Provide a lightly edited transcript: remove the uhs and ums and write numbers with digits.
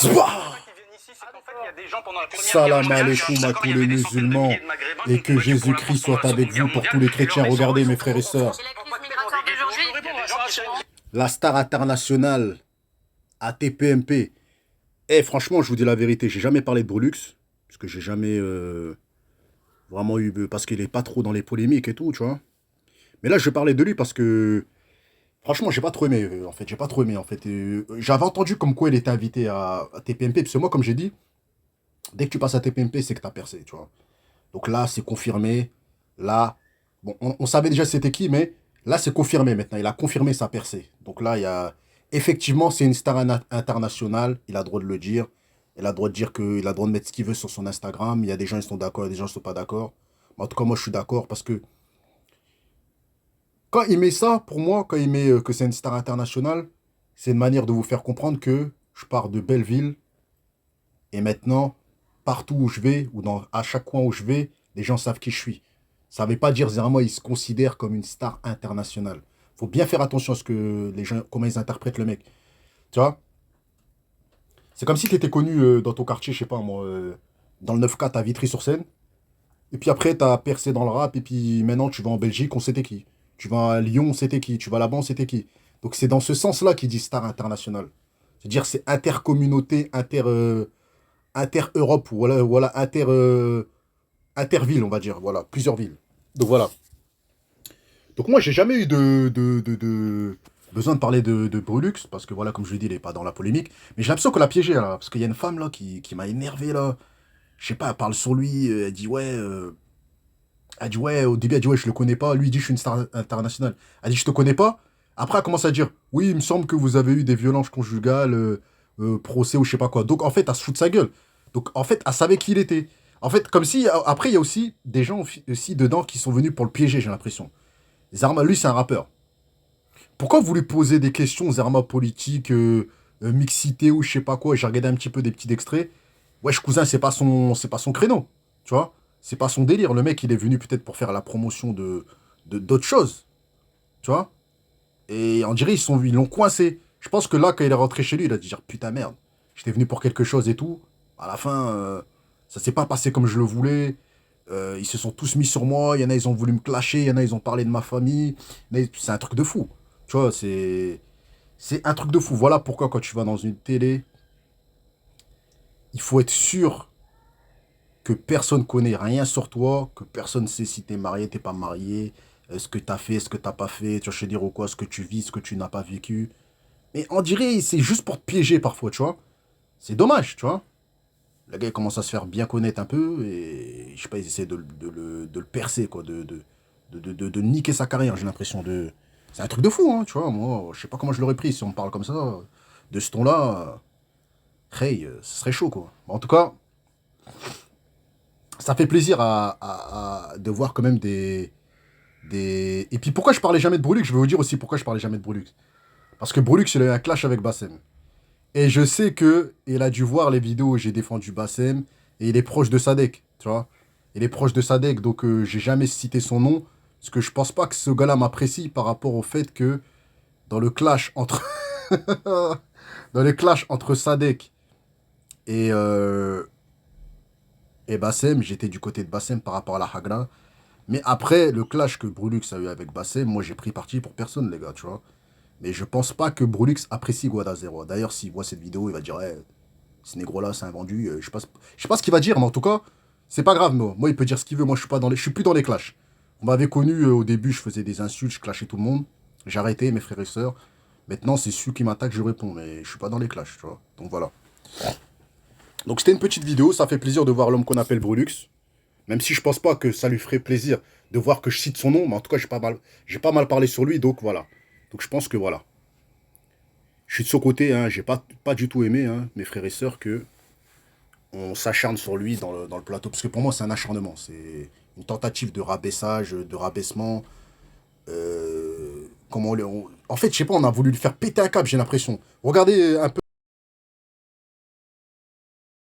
Zouah. Salam alaikum à tous les musulmans et que Jésus-Christ soit avec vous pour tous les chrétiens. Regardez mes frères et sœurs. La star internationale ATPMP. Eh franchement, je vous dis la vérité, j'ai jamais parlé de Brulux. Parce que j'ai jamais vraiment eu... Parce qu'il est pas trop dans les polémiques et tout, tu vois. Mais là, je vais parler de lui parce que... Franchement, j'ai pas trop aimé, en fait. J'ai pas trop aimé, en fait. J'avais entendu comme quoi il était invité à TPMP. Parce que moi, comme j'ai dit, dès que tu passes à TPMP, c'est que t'as percé, tu vois. Donc là, c'est confirmé. Là, bon, on savait déjà c'était qui, mais là, c'est confirmé maintenant. Il a confirmé sa percée. Donc là, il y a... Effectivement, c'est une star internationale. Il a le droit de le dire. Il a le droit de dire qu'il a le droit de mettre ce qu'il veut sur son Instagram. Il y a des gens qui sont d'accord, il y a des gens qui ne sont pas d'accord. Mais en tout cas, moi, je suis d'accord parce que quand il met ça, pour moi, quand il met que c'est une star internationale, c'est une manière de vous faire comprendre que je pars de Belleville et maintenant, partout où je vais, ou à chaque coin où je vais, les gens savent qui je suis. Ça ne veut pas dire vraiment il se considère comme une star internationale. Il faut bien faire attention à ce que les gens, comment ils interprètent le mec. Tu vois? C'est comme si tu étais connu dans ton quartier, je sais pas moi, dans le 9-4 à Vitry-sur-Seine. Et puis après, tu as percé dans le rap. Et puis maintenant, tu vas en Belgique, on sait t'es qui. Tu vas à Lyon, on sait t'es qui. Tu vas là-bas, on sait t'es qui. Donc c'est dans ce sens-là qu'il dit star international. C'est-à-dire c'est intercommunauté, inter-Europe, voilà, inter-ville, on va dire. Voilà, plusieurs villes. Donc voilà. Donc moi, j'ai jamais eu besoin de parler de Brulux, parce que voilà, comme je l'ai dit, il n'est pas dans la polémique. Mais j'ai l'impression qu'on l'a piégé, là. Parce qu'il y a une femme, là, qui m'a énervé, là. Je sais pas, elle parle sur lui, elle dit, ouais... Elle dit, ouais, au début, elle dit, ouais, je le connais pas. Lui, il dit, je suis une star internationale. Elle dit, je te connais pas. Après, elle commence à dire, oui, il me semble que vous avez eu des violences conjugales, procès ou je sais pas quoi. Donc, en fait, elle se fout de sa gueule. Donc, en fait, elle savait qui il était. En fait, comme si, après, il y a aussi des gens aussi dedans qui sont venus pour le piéger, j'ai l'impression. Zarma, lui, c'est un rappeur. Pourquoi vous lui posez des questions, Zarma, politique, mixité ou je sais pas quoi? J'ai regardé un petit peu des petits extraits. Wesh, cousin, c'est pas son créneau. Tu vois? C'est pas son délire. Le mec, il est venu peut-être pour faire la promotion d'autres choses. Tu vois? Et on dirait ils l'ont coincé. Je pense que là, quand il est rentré chez lui, il a dit, putain, merde, j'étais venu pour quelque chose et tout. À la fin, ça s'est pas passé comme je le voulais. Ils se sont tous mis sur moi. Il y en a, ils ont voulu me clasher. Il y en a, ils ont parlé de ma famille. C'est un truc de fou. Tu vois, c'est un truc de fou. Voilà pourquoi, quand tu vas dans une télé, il faut être sûr que personne connaît rien sur toi, que personne sait si t'es marié, t'es pas marié, ce que t'as fait, ce que t'as pas fait, tu vois, je veux dire ou quoi, ce que tu vis, ce que tu n'as pas vécu. Mais on dirait, c'est juste pour te piéger parfois, tu vois. C'est dommage, tu vois. Le gars, il commence à se faire bien connaître un peu, et je sais pas, ils essaient de le percer, quoi, de niquer sa carrière, j'ai l'impression de... C'est un truc de fou, hein, tu vois. Moi, je sais pas comment je l'aurais pris si on me parle comme ça, de ce ton-là. Hey, ce serait chaud, quoi. En tout cas, ça fait plaisir de voir quand même des... Et puis pourquoi je parlais jamais de Brulux? Je vais vous dire aussi pourquoi je parlais jamais de Brulux. Parce que Brulux, il a eu un clash avec Bassem. Et je sais que il a dû voir les vidéos où j'ai défendu Bassem. Et il est proche de Sadek, tu vois. Il est proche de Sadek, donc j'ai jamais cité son nom. Parce que je pense pas que ce gars-là m'apprécie par rapport au fait que dans le clash entre... dans le clash entre Sadek et, euh, et Bassem, j'étais du côté de Bassem par rapport à la Hagra. Mais après, le clash que Brulux a eu avec Bassem, moi j'ai pris parti pour personne, les gars, tu vois. Mais je pense pas que Brulux apprécie Guada Zero. D'ailleurs, s'il voit cette vidéo, il va dire, ouais, ce négro-là, c'est un vendu. Je sais pas ce qu'il va dire, mais en tout cas, c'est pas grave, moi. Moi, il peut dire ce qu'il veut. Moi, je suis plus dans les clashs. On m'avait connu au début, je faisais des insultes, je clashais tout le monde. J'ai arrêté, mes frères et sœurs. Maintenant, c'est celui qui m'attaque, je réponds. Mais je suis pas dans les clashs, tu vois. Donc voilà. Donc c'était une petite vidéo. Ça fait plaisir de voir l'homme qu'on appelle Brulux. Même si je pense pas que ça lui ferait plaisir de voir que je cite son nom, mais en tout cas, j'ai pas mal parlé sur lui, donc voilà. Donc je pense que voilà. Je suis de son côté, hein, j'ai pas du tout aimé, hein, mes frères et sœurs, que on s'acharne sur lui dans le plateau. Parce que pour moi, c'est un acharnement. C'est une tentative de rabaissage, de rabaissement. En fait, je sais pas, on a voulu lui faire péter un câble, j'ai l'impression. Regardez un peu.